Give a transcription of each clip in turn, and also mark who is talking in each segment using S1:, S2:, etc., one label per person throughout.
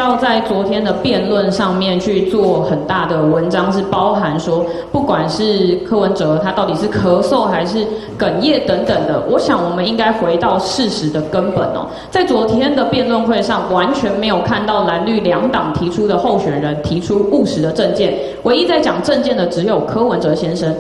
S1: 要在昨天的辩论上面去做很大的文章，是包含说，不管是柯文哲他到底是咳嗽还是哽咽等等的，我想我们应该回到事实的根本哦。在昨天的辩论会上，完全没有看到蓝绿两党提出的候选人提出务实的政见，唯一在讲政见的只有柯文哲先生。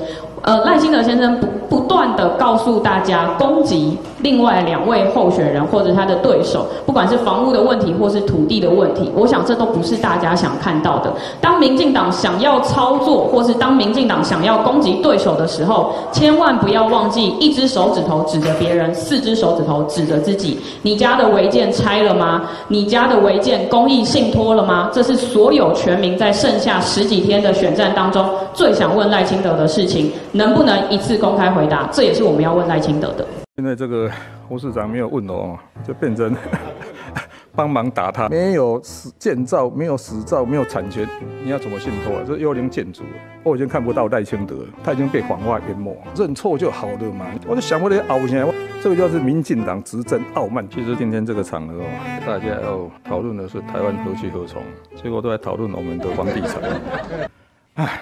S1: 赖清德先生不断的告诉大家攻击另外2位候选人或者他的对手，不管是房屋的问题或是土地的问题，我想这都不是大家想看到的。当民进党想要操作，或是当民进党想要攻击对手的时候，千万不要忘记1只手指头指着别人，4只手指头指着自己。你家的违建拆了吗？你家的违建公益信托了吗？这是所有全民在剩下10几天的选战当中最想问赖清德的事情。能不能一次公开回答？这也是我们要问赖清德的。
S2: 现在这个胡市长没有问我，就变成帮忙打他。没有建造，没有实造，没有产权，你要怎么信托啊？这幽灵建筑，我已经看不到赖清德，他已经被谎话淹没，认错就好了嘛。我就想我得熬现在，这个就是民进党执政傲慢。其实今天这个场合大家要讨论的是台湾何去何从，结果都在讨论我们的房地产。唉。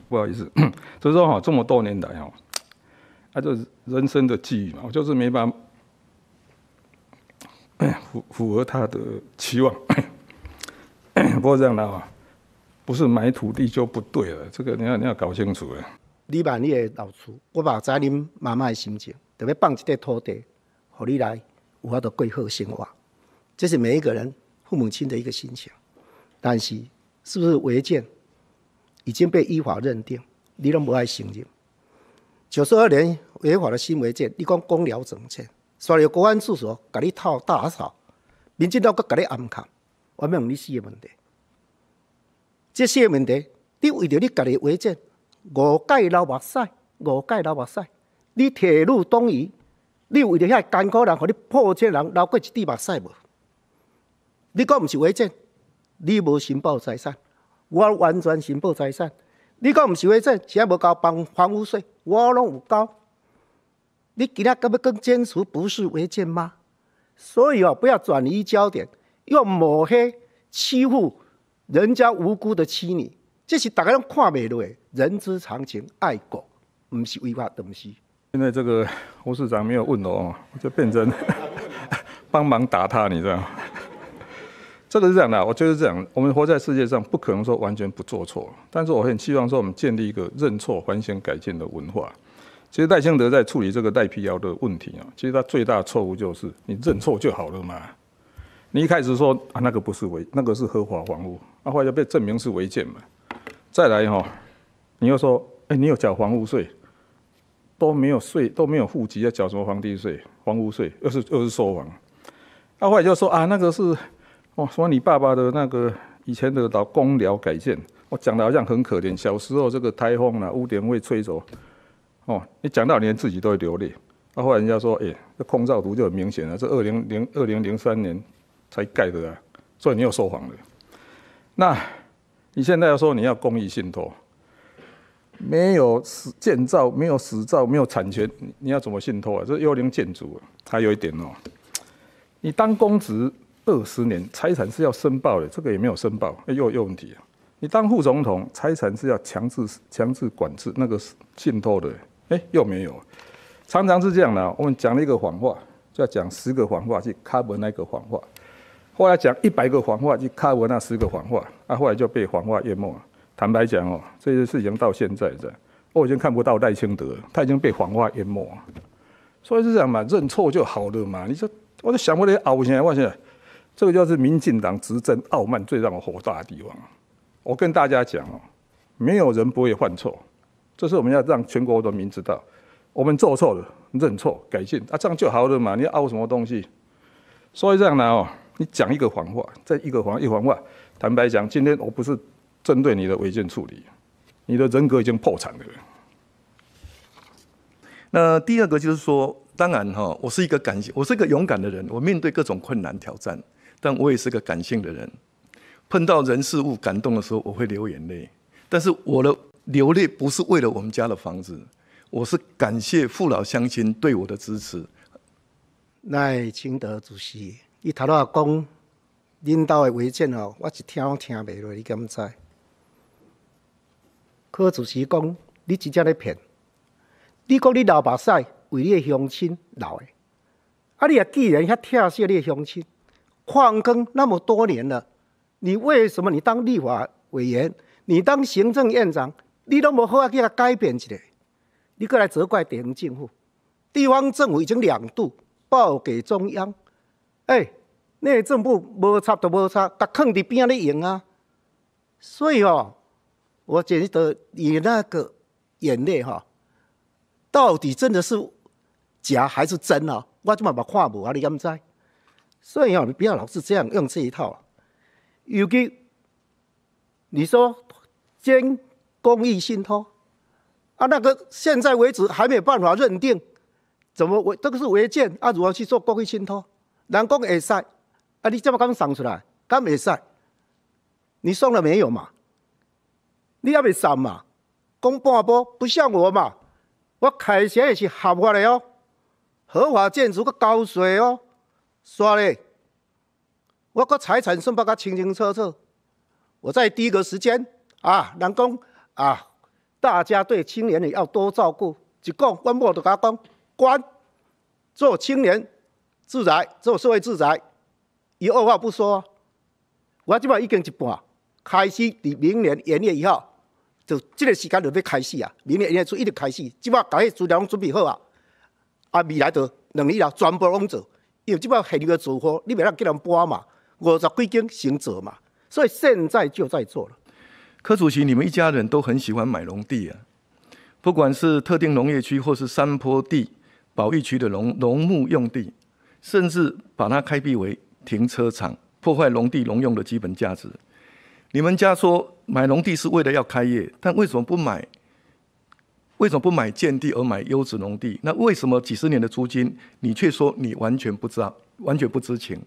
S2: 不好意思，就是说这么多年来就是人生的际遇嘛，我就是没办法符合他的期望。不过这样的不是买土地就不对了，这个你要搞清楚了。
S3: 你办你的老厝，我嘛知恁妈妈的心情，特别放一块土地，让你来有法度过好生活，这是每一个人父母亲的一个心情。但是，是不是违建？已经被依法认定，你都不爱承认。92年违法的新违建，你讲公疗整建，刷了国安处所，给你套大扫，民进党搁给你暗砍，我问你4个问题。这4个问题，你为着你家己违建，5届流目屎，5届流目屎，你铁路东移，你为着遐艰苦人，互你破车人流过一滴目屎无？你讲毋是违建，你无申报财产。我完全申报财产，你讲毋是违建，现在无交房屋税，我拢有交。你今仔敢要更坚持不是违建吗？所以不要转移焦点，用抹黑欺负人家无辜的妻女，这是大家拢看袂落，人之常情，爱国，毋是违法东西。
S2: 现在这个胡市长没有问我，就变成帮忙打他，你知道吗？这个是这样的，我觉得是这样。我们活在世界上，不可能说完全不做错，但是我很希望说，我们建立一个认错、反省、改进的文化。其实赖清德在处理这个赖皮谣的问题其实他最大的错误就是你认错就好了嘛。你一开始说那个不是那个是合法房屋，后来就被证明是违建嘛。再来你又说你有缴房屋税，都没有税，都没有户籍，要缴什么房地税、房屋税，又是收房。后来就说那个是。说你爸爸的那个以前的老公寮改建，我讲的好像很可怜。小时候这个台风屋顶会吹走，你讲到连自己都会流泪。后来人家说，这空照图就很明显了，这2003年才盖的所以你又收房了。那你现在要说你要公益信托，没有建造，没有实造，没有产权，你要怎么信托啊？这幽灵建筑还有一点你当公职。20年财产是要申报的，这个也没有申报，又有问题你当副总统，财产是要强制管制，那个信托的，又没有。常常是这样的，我们讲了一个谎话，就要讲10个谎话去 cover 那个谎话，后来讲100个谎话去 cover 那10个谎话，后来就被谎话淹没了。坦白讲这些事情到现在我已经看不到赖清德，他已经被谎话淹没了。所以是这样嘛，认错就好了嘛。你说，我就想我得熬现在，我现在。这个就是民进党执政傲慢最让我火大的地方。我跟大家讲没有人不会犯错，这是我们要让全国人民知道，我们做错了，认错改进这样就好了嘛。你要凹什么东西？所以这样呢你讲一个谎话，再一个谎话。坦白讲，今天我不是针对你的违建处理，你的人格已经破产了。
S4: 那第二个就是说，当然我是一个勇敢的人，我面对各种困难挑战。但我也是个感性的人，碰到人事物感动的时候，我会流眼泪。但是我的流泪不是为了我们家的房子，我是感谢父老乡亲对我的支持。
S3: 赖清德主席，伊头仔讲领导的违建哦，我一听拢听袂落，你敢知？柯主席讲，你真正咧骗。你讲你流目屎为你的乡亲流的，啊，你也既然遐疼惜你的乡亲，矿工那么多年了，你为什么你当立法委员，你当行政院长，你都无好啊去甲改变一下？你过来责怪地方政府，地方政府已经2度报给中央，那政府无插就无插，甲囥伫边咧用啊。所以我觉得你那个眼泪到底真的是假还是真啊？我怎么把看无啊？你敢知？所以你不要老是这样用这一套。尤其你说兼公益信托啊，那个现在为止还没有办法认定，怎么这个是违建啊？如何去做公益信托？人讲会使啊，你这么刚送出来，敢会使？你送了没有嘛？你还没送嘛？讲半波不像我嘛？我开车也是合法的哦，合法建筑个交税哦，刷嘞。我个财产申报个清清楚楚。我在第一个时间人讲大家对青年人要多照顾。一讲，我某就甲讲，关做青年住宅，做社会住宅，伊二话不说。我即摆已经一半开始，伫明年元月1号。就这个时间就要开始啊！明年元月初一直开始，即摆把迄资料拢准备好啊！未来就2年了，全部拢做，因为即摆现有的住户，你袂让叫人搬嘛，50几间先做嘛，所以现在就在做了。
S4: 柯主席，你们一家人都很喜欢买农地啊，不管是特定农业区或是山坡地、保育区的农牧用地，甚至把它开辟为停车场，破坏农地农用的基本价值。你们家说买农地是为了要开业，但为什么不买建地而买优质农地？那为什么几十年的租金，你却说你完全不知道，完全不知情？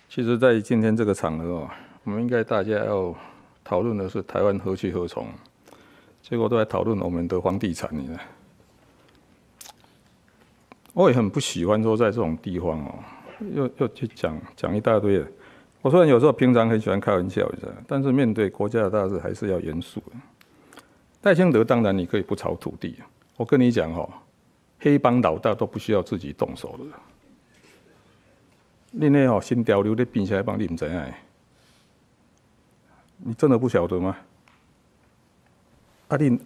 S2: 其实，在今天这个场合我们应该大家要讨论的是台湾何去何从，结果都在讨论我们的房地产。你呢？我也很不喜欢说在这种地方又去讲一大堆的。我虽然有时候平常很喜欢开玩笑一下，但是面对国家的大事还是要严肃的。赖清德当然你可以不炒土地，我跟你讲黑帮老大都不需要自己动手的。你那新潮流在变起来帮你不知道，你真的不晓得吗？我跟你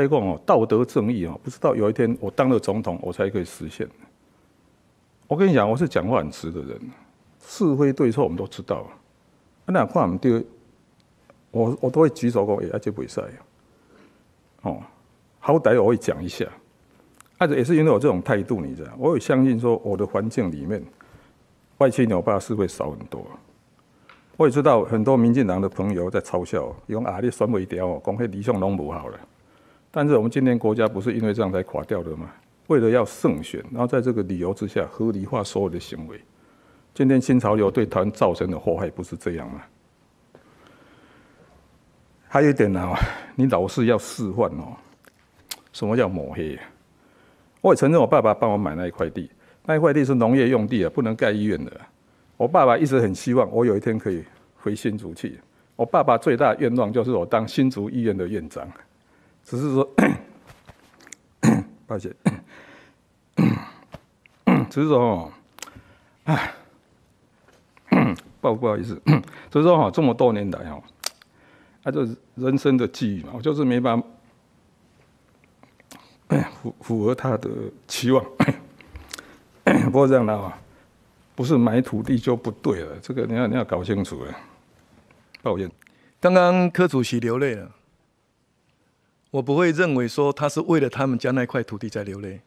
S2: 讲道德正义不是到有一天我当了总统我才可以实现。我跟你讲，我是讲话很直的人。是非对错我们都知道，那看唔对，我都会举手讲，这不可以好歹我会讲一下，也是因为我这种态度，你知道，我也相信说我的环境里面，歪七扭八是会少很多。我也知道很多民进党的朋友在嘲笑，用你选不掉讲迄理想拢不好了。但是我们今天国家不是因为这样才垮掉的吗？为了要胜选，然后在这个理由之下合理化所有的行为。今天新潮流对台湾造成的祸害不是这样吗？还有一点你老是要示范什么叫抹黑？我也承认我爸爸帮我买那一块地，那一块地是农业用地不能盖医院的。我爸爸一直很希望我有一天可以回新竹去。我爸爸最大的愿望就是我当新竹医院的院长，只是说，抱歉，只是说不好意思，所以说这么多年来就是人生的际遇嘛，我就是没办法符合他的期望。不过这样的不是买土地就不对了，这个你要搞清楚了。抱歉，
S4: 刚刚柯主席流泪了，我不会认为说他是为了他们家那块土地在流泪，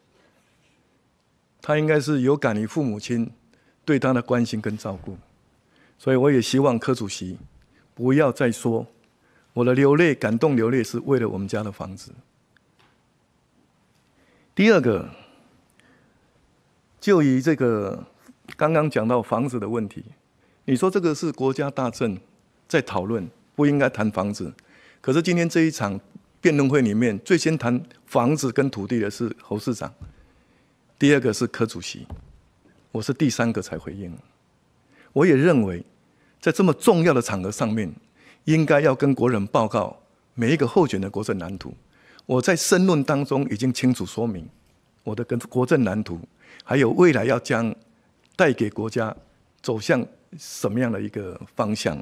S4: 他应该是有感于父母亲对他的关心跟照顾。所以我也希望柯主席不要再说我的流泪、感动流泪是为了我们家的房子。第二个，就以这个刚刚讲到房子的问题，你说这个是国家大政在讨论，不应该谈房子。可是今天这一场辩论会里面，最先谈房子跟土地的是侯市长，第二个是柯主席，我是第三个才回应。我也认为在这么重要的场合上面，应该要跟国人报告每一个候选的国政蓝图。我在申论当中已经清楚说明我的国政蓝图，还有未来要将带给国家走向什么样的一个方向。